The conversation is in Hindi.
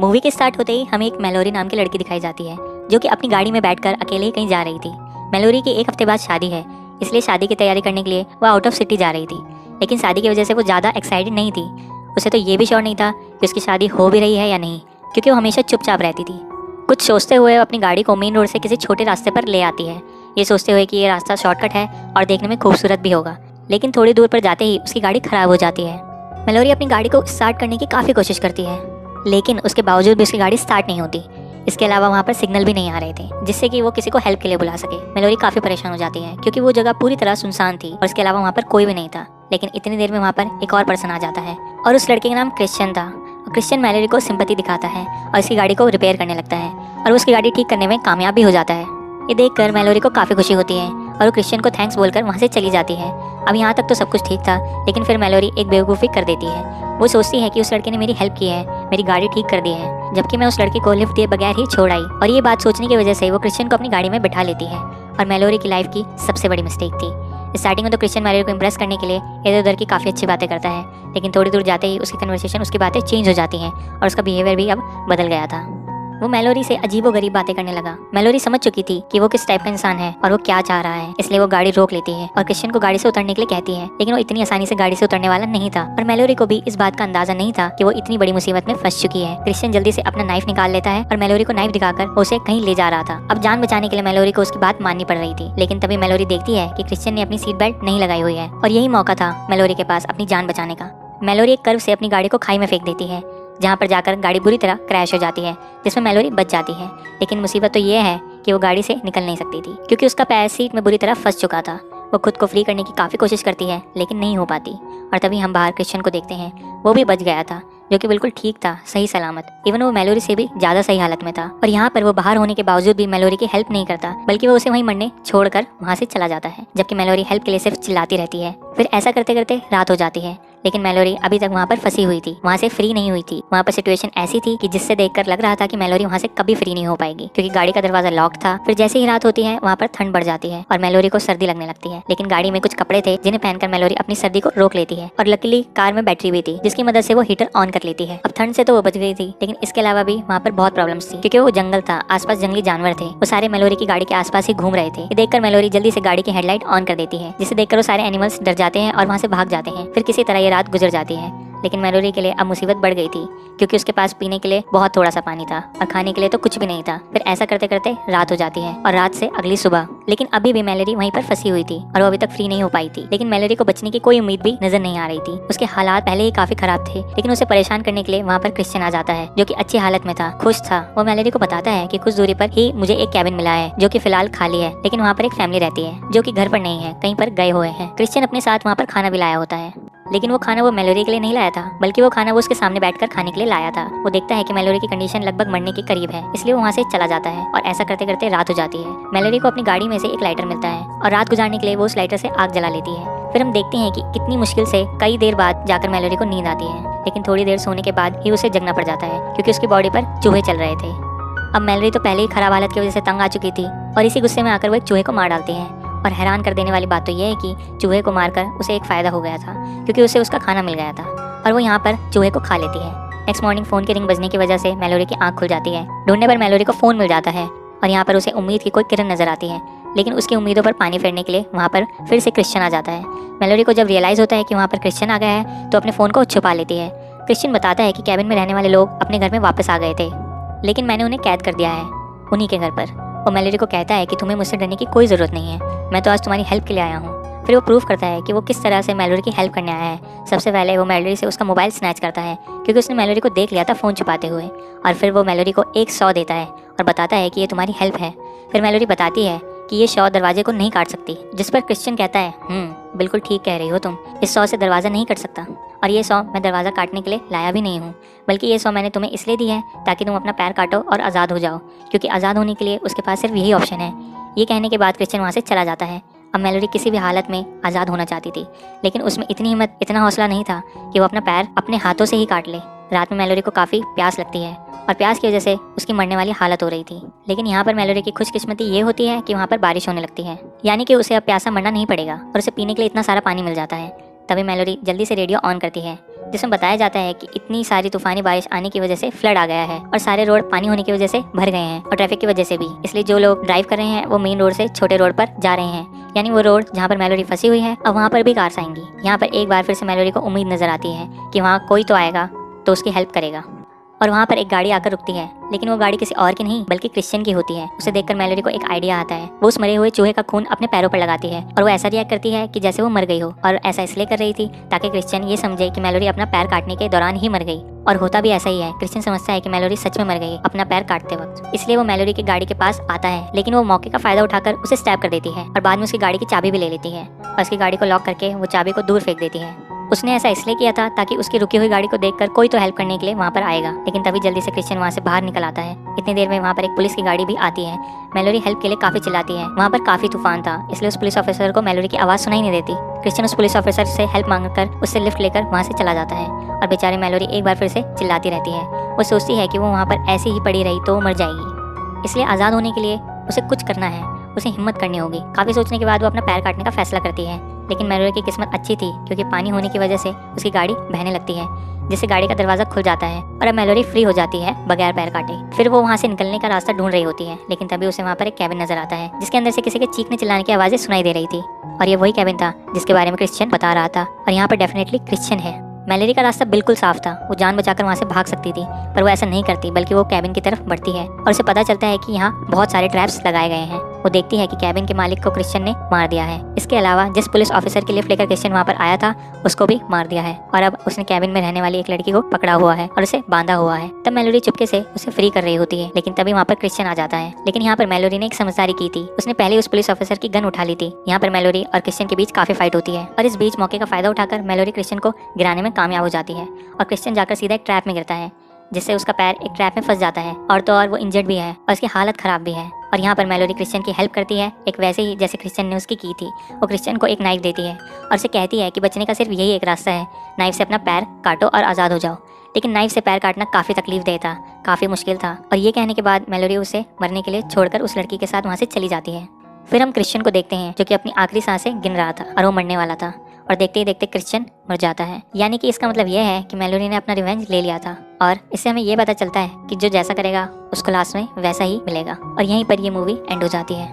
मूवी के स्टार्ट होते ही हमें एक मैलोरी नाम की लड़की दिखाई जाती है जो कि अपनी गाड़ी में बैठकर अकेले ही कहीं जा रही थी। मैलोरी की एक हफ्ते बाद शादी है, इसलिए शादी की तैयारी करने के लिए वो आउट ऑफ सिटी जा रही थी। लेकिन शादी की वजह से वो ज़्यादा एक्साइटेड नहीं थी। उसे तो ये भी श्योर नहीं था कि उसकी शादी हो भी रही है या नहीं, क्योंकि वो हमेशा चुपचाप रहती थी। कुछ सोचते हुए वो अपनी गाड़ी को मेन रोड से किसी छोटे रास्ते पर ले आती है, ये सोचते हुए कि ये रास्ता शॉर्टकट है और देखने में खूबसूरत भी होगा। लेकिन थोड़ी दूर पर जाते ही उसकी गाड़ी खराब हो जाती है। मैलोरी अपनी गाड़ी को स्टार्ट करने की काफ़ी कोशिश करती है, लेकिन उसके बावजूद भी उसकी गाड़ी स्टार्ट नहीं होती। इसके अलावा वहाँ पर सिग्नल भी नहीं आ रहे थे जिससे कि वो किसी को हेल्प के लिए बुला सके। मैलोरी काफ़ी परेशान हो जाती है क्योंकि वो जगह पूरी तरह सुनसान थी और इसके अलावा वहाँ पर कोई भी नहीं था। लेकिन इतनी देर में वहाँ पर एक और पर्सन आ जाता है और उस लड़के का नाम क्रिश्चियन था। क्रिश्चियन मैलोरी को सिंपैथी दिखाता है और इसकी गाड़ी को रिपेयर करने लगता है और वो उसकी गाड़ी ठीक करने में कामयाब भी हो जाता है। ये देखकर मैलोरी को काफ़ी खुशी होती है और वो क्रिश्चियन को थैंक्स बोलकर वहाँ से चली जाती है। अब यहाँ तक तो सब कुछ ठीक था, लेकिन फिर मैलोरी एक बेवकूफ़ी कर देती है। वो सोचती है कि उस लड़के ने मेरी हेल्प की है, मेरी गाड़ी ठीक कर दी है, जबकि मैं उस लड़के को लिफ्ट दिए बगैर ही छोड़ आई। और ये बात सोचने की वजह से वो क्रिश्चियन को अपनी गाड़ी में बिठा लेती है और मैलोरी की लाइफ की सबसे बड़ी मिस्टेक थी। स्टार्टिंग में तो क्रिश्चियन मैलोरी को इंप्रेस करने के लिए इधर उधर की काफ़ी अच्छी बातें करता है, लेकिन थोड़ी दूर जाते ही उसकी कन्वर्सेशन, उसकी बातें चेंज हो जाती हैं और उसका बिहेवियर भी अब बदल गया था। वो मैलोरी से अजीबोगरीब बातें करने लगा। मैलोरी समझ चुकी थी कि वो किस टाइप का इंसान है और वो क्या चाह रहा है, इसलिए वो गाड़ी रोक लेती है और क्रिश्चियन को गाड़ी से उतरने के लिए कहती है। लेकिन वो इतनी आसानी से गाड़ी से उतरने वाला नहीं था और मैलोरी को भी इस बात का अंदाजा नहीं था कि वो इतनी बड़ी मुसीबत में फंस चुकी है। क्रिश्चियन जल्दी से अपना नाइफ निकाल लेता है और मैलोरी को नाइफ दिखाकर उसे कहीं ले जा रहा था। अब जान बचाने के लिए मैलोरी को उसकी बात माननी पड़ रही थी, लेकिन तभी मैलोरी देखती है कि क्रिश्चियन ने अपनी सीट बेल्ट नहीं लगाई हुई है और यही मौका था मैलोरी के पास अपनी जान बचाने का। मैलोरी एक कर्व से अपनी गाड़ी को खाई में फेंक देती है, जहाँ पर जाकर गाड़ी बुरी तरह क्रैश हो जाती है, जिसमें मैलोरी बच जाती है। लेकिन मुसीबत तो ये है कि वो गाड़ी से निकल नहीं सकती थी क्योंकि उसका पैर सीट में बुरी तरह फंस चुका था। वो खुद को फ्री करने की काफ़ी कोशिश करती है, लेकिन नहीं हो पाती। और तभी हम बाहर क्रिश्चियन को देखते हैं, वो भी बच गया था, जो कि बिल्कुल ठीक था, सही सलामत। इवन वो मैलोरी से भी ज़्यादा सही हालत में था। और यहाँ पर वो बाहर होने के बावजूद भी मैलोरी की हेल्प नहीं करता, बल्कि वो उसे वहीं मरने छोड़कर वहाँ से चला जाता है, जबकि मैलोरी हेल्प के लिए सिर्फ चिल्लाती रहती है। फिर ऐसा करते करते रात हो जाती है, लेकिन मैलोरी अभी तक वहाँ पर फंसी हुई थी, वहाँ से फ्री नहीं हुई थी। वहाँ पर सिचुएशन ऐसी थी कि जिससे देखकर लग रहा था कि मैलोरी वहाँ से कभी फ्री नहीं हो पाएगी, क्योंकि गाड़ी का दरवाजा लॉक था। फिर जैसे ही रात होती है वहाँ पर ठंड बढ़ जाती है और मैलोरी को सर्दी लगने लगती है। लेकिन गाड़ी में कुछ कपड़े थे जिन्हें पहनकर मैलोरी अपनी सर्दी को रोक लेती है और लकीली कार में बैटरी भी थी, जिसकी मदद से वो हीटर ऑन कर लेती है। अब ठंड से तो वो बच गई थी, लेकिन इसके अलावा भी वहाँ पर बहुत प्रॉब्लम्स थी, क्योंकि वो जंगल था, आसपास जंगली जानवर थे, वो सारे मैलोरी की गाड़ी के आसपास ही घूम रहे थे। ये देखकर मैलोरी जल्दी से गाड़ी की हेडलाइट ऑन कर देती है, जिसे देखकर वो सारे एनिमल्स डर जाते हैं और वहाँ से भाग जाते हैं। फिर किसी तरह ये रात गुजर जाती है। लेकिन मैलोरी के लिए अब मुसीबत बढ़ गई थी, क्योंकि उसके पास पीने के लिए बहुत थोड़ा सा पानी था और खाने के लिए तो कुछ भी नहीं था। फिर ऐसा करते करते रात हो जाती है और रात से अगली सुबह। लेकिन अभी भी मैलोरी वहीं पर फंसी हुई थी और वो अभी तक फ्री नहीं हो पाई थी। लेकिन मैलोरी को बचने की कोई उम्मीद भी नजर नहीं आ रही थी। उसके हालात पहले ही काफी खराब थे, लेकिन उसे परेशान करने के लिए वहाँ पर क्रिश्चियन आ जाता है, जो कि अच्छी हालत में था, खुश था। वो मैलोरी को बताता है कि कुछ दूरी पर ही मुझे एक कैबिन मिला है, जो कि फिलहाल खाली है, लेकिन वहाँ पर एक फैमिली रहती है जो कि घर पर नहीं है, कहीं पर गए हुए हैं। क्रिश्चियन अपने साथ वहाँ पर खाना भी लाया होता है, लेकिन वो खाना वो मैलोरी के लिए नहीं लाया था, बल्कि वो खाना वो उसके सामने बैठकर खाने के लिए लाया था। वो देखता है कि मैलोरी की कंडीशन लगभग मरने के करीब है, इसलिए वो वहाँ से चला जाता है और ऐसा करते करते रात हो जाती है। मैलोरी को अपनी गाड़ी में से एक लाइटर मिलता है और रात गुजारने के लिए वो उस लाइटर से आग जला लेती है। फिर हम देखते हैं कि कितनी मुश्किल से कई देर बाद जाकर मैलोरी को नींद आती है, लेकिन थोड़ी देर सोने के बाद ही उसे जगना पड़ जाता है, क्योंकि उसकी बॉडी पर चूहे चल रहे थे। अब मैलोरी तो पहले ही खराब हालत की वजह से तंग आ चुकी थी और इसी गुस्से में आकर वो एक चूहे को मार डालती है। और हैरान कर देने वाली बात तो यह है कि चूहे को मारकर उसे एक फ़ायदा हो गया था, क्योंकि उसे उसका खाना मिल गया था और वो यहाँ पर चूहे को खा लेती है। नेक्स्ट मॉर्निंग फ़ोन की रिंग बजने की वजह से मैलोरी की आंख खुल जाती है। ढूंढने पर मैलोरी को फ़ोन मिल जाता है और यहाँ पर उसे उम्मीद की कोई किरण नजर आती है, लेकिन उसकी उम्मीदों पर पानी फेरने के लिए वहाँ पर फिर से क्रिश्चियन आ जाता है। मैलोरी को जब रियलाइज़ होता है कि वहाँ पर क्रिश्चियन आ गया है, तो अपने फ़ोन को छुपा लेती है। क्रिश्चियन बताता है कि कैबिन में रहने वाले लोग अपने घर में वापस आ गए थे, लेकिन मैंने उन्हें कैद कर दिया है उन्हीं के घर पर। वो मैलोरी को कहता है कि तुम्हें मुझसे डरने की कोई ज़रूरत नहीं है, मैं तो आज तुम्हारी हेल्प के लिए आया हूँ। फिर वो प्रूव करता है कि वो किस तरह से मैलोरी की हेल्प करने आया है। सबसे पहले वो मैलोरी से उसका मोबाइल स्नैच करता है, क्योंकि उसने मैलोरी को देख लिया था फ़ोन छुपाते हुए। और फिर वो मैलोरी को 100 देता है और बताता है कि ये तुम्हारी हेल्प है। फिर मैलोरी बताती है कि ये 100 दरवाजे को नहीं काट सकती, जिस पर क्रिश्चियन कहता है बिल्कुल ठीक कह रही हो तुम, इस 100 से दरवाज़ा नहीं कट सकता। और ये 100 मैं दरवाज़ा काटने के लिए लाया भी नहीं हूँ, बल्कि ये 100 मैंने तुम्हें इसलिए दी है ताकि तुम अपना पैर काटो और आज़ाद हो जाओ, क्योंकि आज़ाद होने के लिए उसके पास सिर्फ यही ऑप्शन है। ये कहने के बाद क्रिश्चियन वहाँ से चला जाता है। अब मैलोरी किसी भी हालत में आज़ाद होना चाहती थी, लेकिन उसमें इतनी हिम्मत, इतना हौसला नहीं था कि वो अपना पैर अपने हाथों से ही काट ले। रात में मैलोरी को काफ़ी प्यास लगती है और प्यास की वजह से उसकी मरने वाली हालत हो रही थी। लेकिन यहाँ पर मैलोरी की खुशकिस्मती ये होती है कि वहाँ पर बारिश होने लगती है, यानी कि उसे अब प्यासा मरना नहीं पड़ेगा और उसे पीने के लिए इतना सारा पानी मिल जाता है। तभी मैलोरी जल्दी से रेडियो ऑन करती है जिसमें बताया जाता है कि इतनी सारी तूफानी बारिश आने की वजह से फ्लड आ गया है और सारे रोड पानी होने की वजह से भर गए हैं और ट्रैफिक की वजह से भी। इसलिए जो लोग ड्राइव कर रहे हैं वो मेन रोड से छोटे रोड पर जा रहे हैं, यानी वो रोड जहाँ पर मैलोरी फंसी हुई है अब वहाँ पर भी कार्स आएंगी। यहाँ पर एक बार फिर से मैलोरी को उम्मीद नजर आती है कि वहाँ कोई तो आएगा तो उसकी हेल्प करेगा। और वहाँ पर एक गाड़ी आकर रुकती है, लेकिन वो गाड़ी किसी और की नहीं बल्कि क्रिश्चियन की होती है। उसे देखकर मैलोरी को एक आइडिया आता है। वो उस मरे हुए चूहे का खून अपने पैरों पर लगाती है और वो ऐसा रिएक्ट करती है कि जैसे वो मर गई हो, और ऐसा इसलिए कर रही थी ताकि क्रिश्चियन ये समझे कि मैलोरी अपना पैर काटने के दौरान ही मर गई। और होता भी ऐसा ही है। क्रिश्चियन समझता है कि मैलोरी सच में मर गई अपना पैर काटते वक्त, इसलिए वो मैलोरी की गाड़ी के पास आता है, लेकिन वो मौके का फायदा उठाकर उसे स्टैब कर देती है और बाद में उसकी गाड़ी की चाबी भी ले लेती है और उसकी गाड़ी को लॉक करके वो चाबी को दूर फेंक देती है। उसने ऐसा इसलिए किया था ताकि उसकी रुकी हुई गाड़ी को देखकर कोई तो हेल्प करने के लिए वहाँ पर आएगा, लेकिन तभी जल्दी से क्रिश्चियन वहाँ से बाहर निकल आता है। इतनी देर में वहाँ पर एक पुलिस की गाड़ी भी आती है। मैलोरी हेल्प के लिए काफी चिल्लाती है। वहाँ पर काफी तूफान था, इसलिए उस पुलिस ऑफिसर को मैलोरी की आवाज सुनाई नहीं देती। क्रिश्चियन उस पुलिस ऑफिसर से हेल्प मांगकर उससे लिफ्ट लेकर वहाँ से चला जाता है और बेचारी मैलोरी एक बार फिर से चिल्लाती रहती है। वो सोचती है कि वो वहाँ पर ऐसे ही पड़ी रही तो मर जाएगी, इसलिए आज़ाद होने के लिए उसे कुछ करना है, उसे हिम्मत करनी होगी। काफी सोचने के बाद वो अपना पैर काटने का फैसला करती है, लेकिन मैलोरी की किस्मत अच्छी थी क्योंकि पानी होने की वजह से उसकी गाड़ी बहने लगती है, जिससे गाड़ी का दरवाजा खुल जाता है और अब मैलोरी फ्री हो जाती है बगैर पैर काटे। फिर वो वहाँ से निकलने का रास्ता ढूंढ रही होती है, लेकिन तभी उसे वहाँ पर एक कैबिन नजर आता है जिसके अंदर से किसी के चीखने चिल्लाने की आवाजें सुनाई दे रही थी। और ये वही कैबिन था जिसके बारे में क्रिश्चियन बता रहा था, और यहाँ पर डेफिनेटली क्रिश्चियन है। मैलोरी का रास्ता बिल्कुल साफ था, वो जान बचाकर वहाँ से भाग सकती थी, पर वो ऐसा नहीं करती बल्कि वो कैबिन की तरफ बढ़ती है और उसे पता चलता है कि यहाँ बहुत सारे ट्रैप्स लगाए गए हैं। वो देखती है कि कैबिन के मालिक को क्रिश्चियन ने मार दिया है। इसके अलावा जिस पुलिस ऑफिसर की लिफ्ट लेकर क्रिश्चियन वहाँ पर आया था उसको भी मार दिया है, और अब उसने कैबिन में रहने वाली एक लड़की को पकड़ा हुआ है और उसे बांधा हुआ है। तब मैलोरी चुपके से उसे फ्री कर रही होती है, लेकिन तभी वहाँ पर क्रिश्चियन आ जाता है। लेकिन यहाँ पर मैलोरी ने एक समझदारी की थी, उसने पहले उस पुलिस ऑफिसर की गन उठा ली थी। यहाँ पर मैलोरी और क्रिश्चियन के बीच काफी फाइट होती है और इस बीच मौके का फायदा उठाकर मैलोरी क्रिश्चियन को गिराने में कामयाब हो जाती है और क्रिश्चियन जाकर सीधा एक ट्रैप में गिरता है, जिससे उसका पैर एक ट्रैप में फंस जाता है और तो और वो इंजर्ड भी है और उसकी हालत खराब भी है। और यहाँ पर मैलोरी क्रिश्चियन की हेल्प करती है, एक वैसे ही जैसे क्रिश्चियन ने उसकी की थी। वो क्रिश्चियन को एक नाइफ देती है और उसे कहती है कि बचने का सिर्फ यही एक रास्ता है, नाइफ से अपना पैर काटो और आज़ाद हो जाओ। लेकिन नाइफ से पैर काटना काफ़ी तकलीफदेह था, काफ़ी मुश्किल था, और ये कहने के बाद मैलोरी उसे मरने के लिए छोड़कर उस लड़की के साथ वहाँ से चली जाती है। फिर हम क्रिश्चियन को देखते हैं जो कि अपनी आखिरी सांसें गिन रहा था और वो मरने वाला था, और देखते ही देखते क्रिश्चियन मर जाता है। यानी कि इसका मतलब यह है कि मैलोरी ने अपना रिवेंज ले लिया था, और इससे हमें ये पता चलता है कि जो जैसा करेगा उसको लास्ट में वैसा ही मिलेगा। और यहीं पर ये मूवी एंड हो जाती है।